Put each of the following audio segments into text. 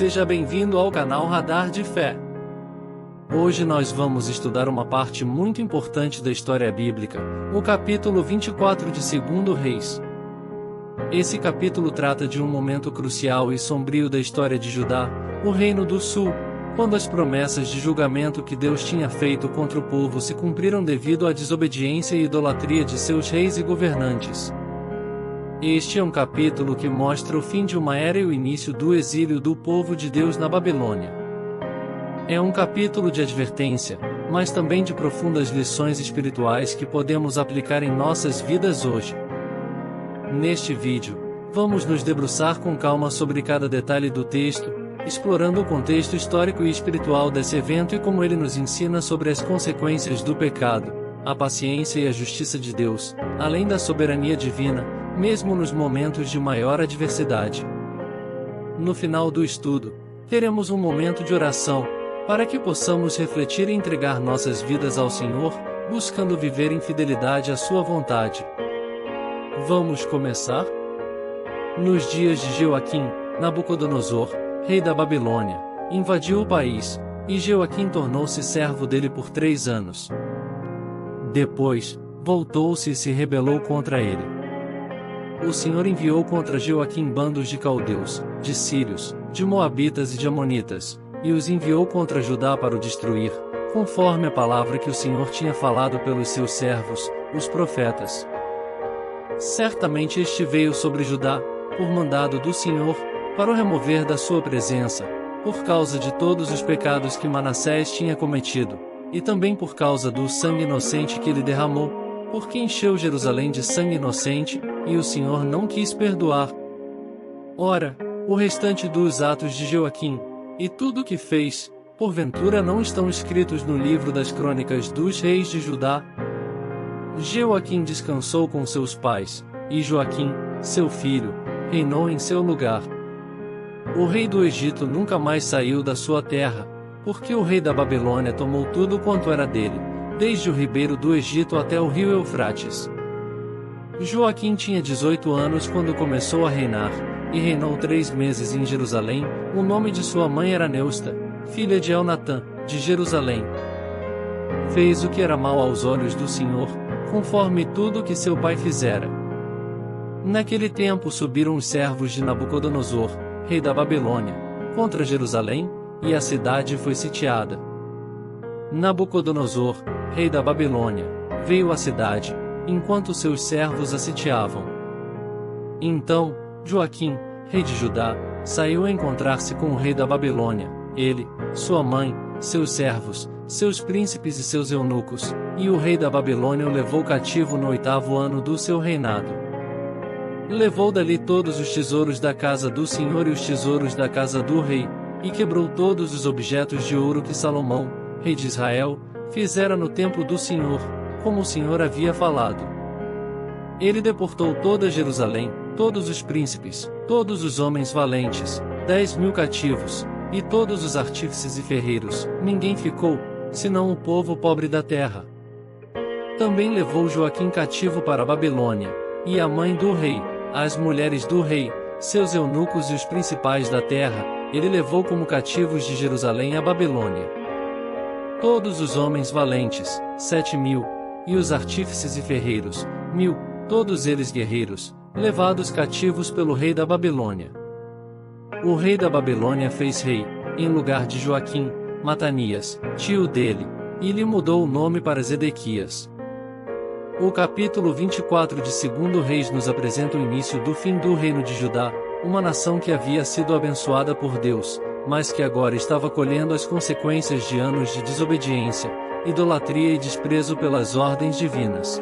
Seja bem-vindo ao canal Radar de Fé. Hoje nós vamos estudar uma parte muito importante da história bíblica, o capítulo 24 de 2 Reis. Esse capítulo trata de um momento crucial e sombrio da história de Judá, o Reino do Sul, quando as promessas de julgamento que Deus tinha feito contra o povo se cumpriram devido à desobediência e idolatria de seus reis e governantes. Este é um capítulo que mostra o fim de uma era e o início do exílio do povo de Deus na Babilônia. É um capítulo de advertência, mas também de profundas lições espirituais que podemos aplicar em nossas vidas hoje. Neste vídeo, vamos nos debruçar com calma sobre cada detalhe do texto, explorando o contexto histórico e espiritual desse evento e como ele nos ensina sobre as consequências do pecado, a paciência e a justiça de Deus, além da soberania divina, mesmo nos momentos de maior adversidade. No final do estudo, teremos um momento de oração, para que possamos refletir e entregar nossas vidas ao Senhor, buscando viver em fidelidade à sua vontade. Vamos começar? Nos dias de Jeoaquim, Nabucodonosor, rei da Babilônia, invadiu o país, e Jeoaquim tornou-se servo dele por 3 anos. Depois, voltou-se e se rebelou contra ele. O Senhor enviou contra Jeoaquim bandos de caldeus, de sírios, de moabitas e de amonitas, e os enviou contra Judá para o destruir, conforme a palavra que o Senhor tinha falado pelos seus servos, os profetas. Certamente este veio sobre Judá, por mandado do Senhor, para o remover da sua presença, por causa de todos os pecados que Manassés tinha cometido, e também por causa do sangue inocente que ele derramou, porque encheu Jerusalém de sangue inocente, e o Senhor não quis perdoar. Ora, o restante dos atos de Jeoaquim, e tudo o que fez, porventura não estão escritos no livro das crônicas dos reis de Judá? Jeoaquim descansou com seus pais, e Joaquim, seu filho, reinou em seu lugar. O rei do Egito nunca mais saiu da sua terra, porque o rei da Babilônia tomou tudo quanto era dele, desde o ribeiro do Egito até o rio Eufrates. Joaquim tinha 18 anos quando começou a reinar, e reinou 3 meses em Jerusalém. O nome de sua mãe era Neusta, filha de Elnatã, de Jerusalém. Fez o que era mal aos olhos do Senhor, conforme tudo o que seu pai fizera. Naquele tempo subiram os servos de Nabucodonosor, rei da Babilônia, contra Jerusalém, e a cidade foi sitiada. Nabucodonosor, rei da Babilônia, veio à cidade, enquanto seus servos a sitiavam. Então, Joaquim, rei de Judá, saiu a encontrar-se com o rei da Babilônia, ele, sua mãe, seus servos, seus príncipes e seus eunucos, e o rei da Babilônia o levou cativo no 8º ano do seu reinado. Levou dali todos os tesouros da casa do Senhor e os tesouros da casa do rei, e quebrou todos os objetos de ouro que Salomão, rei de Israel, fizera no templo do Senhor, como o Senhor havia falado. Ele deportou toda Jerusalém, todos os príncipes, todos os homens valentes, 10.000 cativos, e todos os artífices e ferreiros. Ninguém ficou, senão o povo pobre da terra. Também levou Joaquim cativo para a Babilônia, e a mãe do rei, as mulheres do rei, seus eunucos e os principais da terra, ele levou como cativos de Jerusalém à Babilônia. Todos os homens valentes, 7.000, e os artífices e ferreiros, 1.000, todos eles guerreiros, levados cativos pelo rei da Babilônia. O rei da Babilônia fez rei, em lugar de Joaquim, Matanias, tio dele, e lhe mudou o nome para Zedequias. O capítulo 24 de 2 Reis nos apresenta o início do fim do reino de Judá, uma nação que havia sido abençoada por Deus, mas que agora estava colhendo as consequências de anos de desobediência, idolatria e desprezo pelas ordens divinas.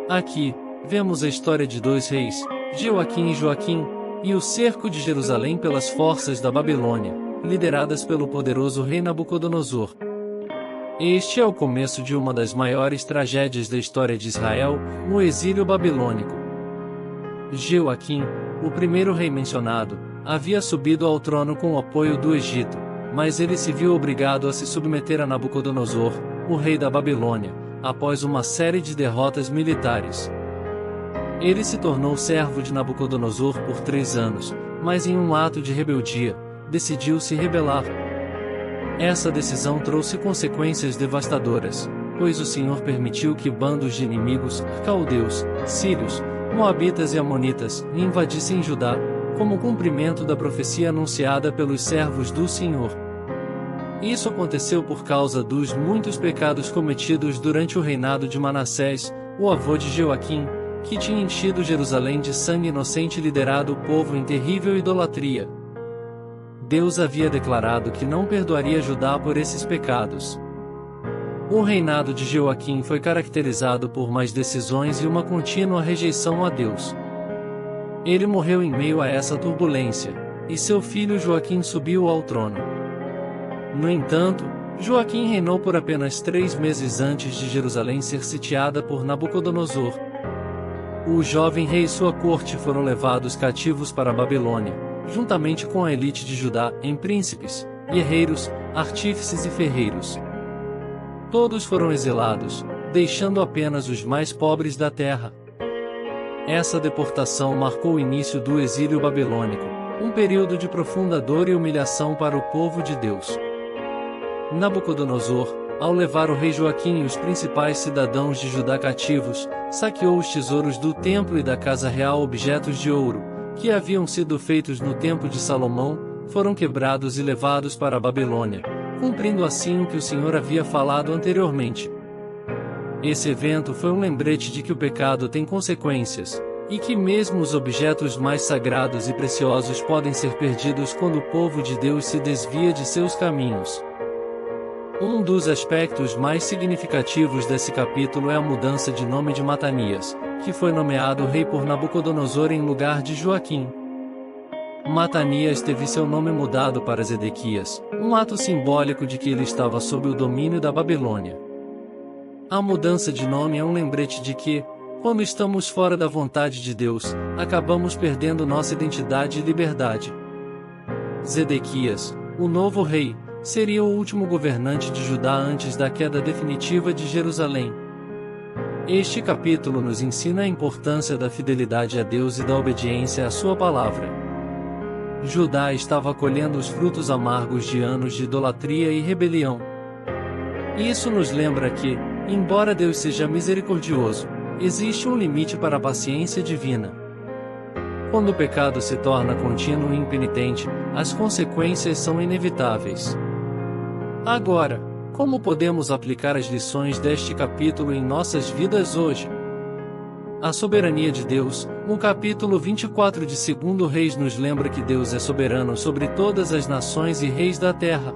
Aqui, vemos a história de 2 reis, Jeoaquim e Joaquim, e o cerco de Jerusalém pelas forças da Babilônia, lideradas pelo poderoso rei Nabucodonosor. Este é o começo de uma das maiores tragédias da história de Israel, o exílio babilônico. Jeoaquim, o primeiro rei mencionado, havia subido ao trono com o apoio do Egito, mas ele se viu obrigado a se submeter a Nabucodonosor, o rei da Babilônia, após uma série de derrotas militares. Ele se tornou servo de Nabucodonosor por 3 anos, mas em um ato de rebeldia, decidiu se rebelar. Essa decisão trouxe consequências devastadoras, pois o Senhor permitiu que bandos de inimigos, caldeus, sírios, moabitas e amonitas, invadissem Judá, como cumprimento da profecia anunciada pelos servos do Senhor. Isso aconteceu por causa dos muitos pecados cometidos durante o reinado de Manassés, o avô de Joaquim, que tinha enchido Jerusalém de sangue inocente e liderado o povo em terrível idolatria. Deus havia declarado que não perdoaria Judá por esses pecados. O reinado de Joaquim foi caracterizado por más decisões e uma contínua rejeição a Deus. Ele morreu em meio a essa turbulência, e seu filho Joaquim subiu ao trono. No entanto, Joaquim reinou por apenas 3 meses antes de Jerusalém ser sitiada por Nabucodonosor. O jovem rei e sua corte foram levados cativos para a Babilônia, juntamente com a elite de Judá, em príncipes, guerreiros, artífices e ferreiros. Todos foram exilados, deixando apenas os mais pobres da terra. Essa deportação marcou o início do exílio babilônico, um período de profunda dor e humilhação para o povo de Deus. Nabucodonosor, ao levar o rei Joaquim e os principais cidadãos de Judá cativos, saqueou os tesouros do templo e da casa real. Objetos de ouro, que haviam sido feitos no tempo de Salomão, foram quebrados e levados para a Babilônia, cumprindo assim o que o Senhor havia falado anteriormente. Esse evento foi um lembrete de que o pecado tem consequências, e que mesmo os objetos mais sagrados e preciosos podem ser perdidos quando o povo de Deus se desvia de seus caminhos. Um dos aspectos mais significativos desse capítulo é a mudança de nome de Matanias, que foi nomeado rei por Nabucodonosor em lugar de Joaquim. Matanias teve seu nome mudado para Zedequias, um ato simbólico de que ele estava sob o domínio da Babilônia. A mudança de nome é um lembrete de que, quando estamos fora da vontade de Deus, acabamos perdendo nossa identidade e liberdade. Zedequias, o novo rei, seria o último governante de Judá antes da queda definitiva de Jerusalém. Este capítulo nos ensina a importância da fidelidade a Deus e da obediência à sua palavra. Judá estava colhendo os frutos amargos de anos de idolatria e rebelião. Isso nos lembra que, embora Deus seja misericordioso, existe um limite para a paciência divina. Quando o pecado se torna contínuo e impenitente, as consequências são inevitáveis. Agora, como podemos aplicar as lições deste capítulo em nossas vidas hoje? A soberania de Deus. O capítulo 24 de 2 Reis nos lembra que Deus é soberano sobre todas as nações e reis da terra.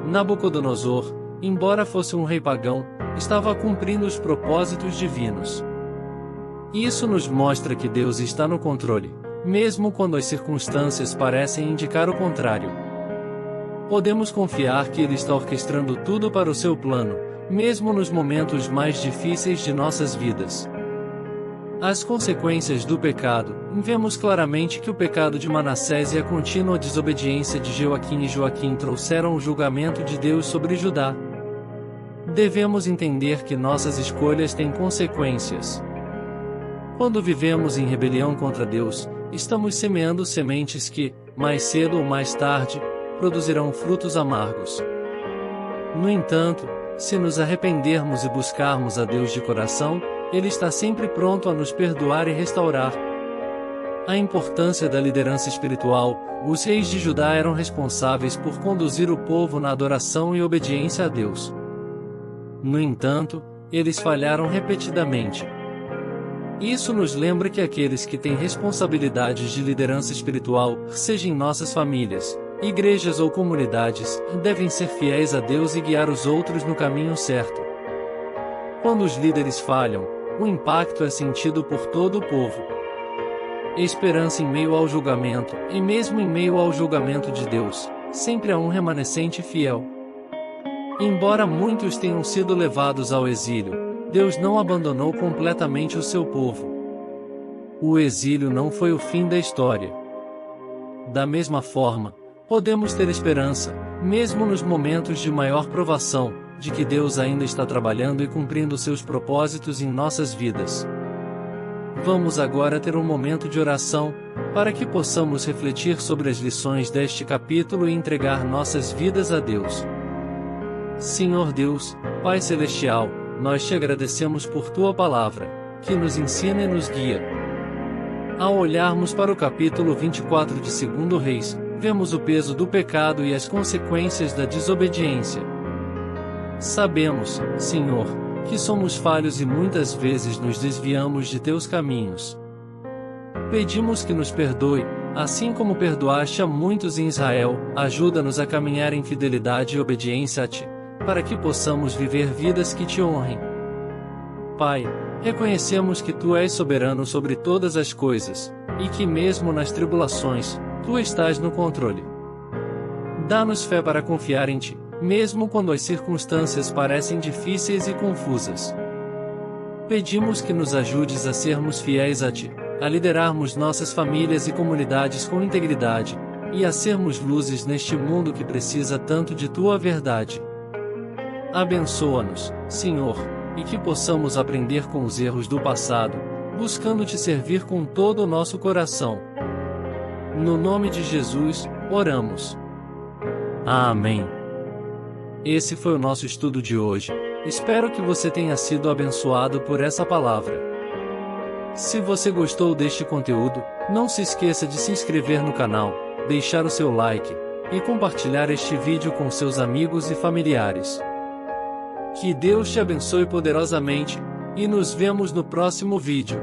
Nabucodonosor, embora fosse um rei pagão, estava cumprindo os propósitos divinos. Isso nos mostra que Deus está no controle, mesmo quando as circunstâncias parecem indicar o contrário. Podemos confiar que Ele está orquestrando tudo para o seu plano, mesmo nos momentos mais difíceis de nossas vidas. As consequências do pecado. Vemos claramente que o pecado de Manassés e a contínua desobediência de Joaquim trouxeram o julgamento de Deus sobre Judá. Devemos entender que nossas escolhas têm consequências. Quando vivemos em rebelião contra Deus, estamos semeando sementes que, mais cedo ou mais tarde, produzirão frutos amargos. No entanto, se nos arrependermos e buscarmos a Deus de coração, Ele está sempre pronto a nos perdoar e restaurar. A importância da liderança espiritual. Os reis de Judá eram responsáveis por conduzir o povo na adoração e obediência a Deus. No entanto, eles falharam repetidamente. Isso nos lembra que aqueles que têm responsabilidades de liderança espiritual, seja em nossas famílias, igrejas ou comunidades, devem ser fiéis a Deus e guiar os outros no caminho certo. Quando os líderes falham, o impacto é sentido por todo o povo. Esperança em meio ao julgamento, e mesmo em meio ao julgamento de Deus, sempre há um remanescente fiel. Embora muitos tenham sido levados ao exílio, Deus não abandonou completamente o seu povo. O exílio não foi o fim da história. Da mesma forma, podemos ter esperança, mesmo nos momentos de maior provação, de que Deus ainda está trabalhando e cumprindo seus propósitos em nossas vidas. Vamos agora ter um momento de oração, para que possamos refletir sobre as lições deste capítulo e entregar nossas vidas a Deus. Senhor Deus, Pai Celestial, nós te agradecemos por tua palavra, que nos ensina e nos guia. Ao olharmos para o capítulo 24 de 2 Reis, vemos o peso do pecado e as consequências da desobediência. Sabemos, Senhor, que somos falhos e muitas vezes nos desviamos de teus caminhos. Pedimos que nos perdoe, assim como perdoaste a muitos em Israel. Ajuda-nos a caminhar em fidelidade e obediência a ti, para que possamos viver vidas que te honrem. Pai, reconhecemos que tu és soberano sobre todas as coisas, e que mesmo nas tribulações, tu estás no controle. Dá-nos fé para confiar em ti, mesmo quando as circunstâncias parecem difíceis e confusas. Pedimos que nos ajudes a sermos fiéis a ti, a liderarmos nossas famílias e comunidades com integridade, e a sermos luzes neste mundo que precisa tanto de tua verdade. Abençoa-nos, Senhor, e que possamos aprender com os erros do passado, buscando te servir com todo o nosso coração. No nome de Jesus, oramos. Amém. Esse foi o nosso estudo de hoje. Espero que você tenha sido abençoado por essa palavra. Se você gostou deste conteúdo, não se esqueça de se inscrever no canal, deixar o seu like, e compartilhar este vídeo com seus amigos e familiares. Que Deus te abençoe poderosamente, e nos vemos no próximo vídeo.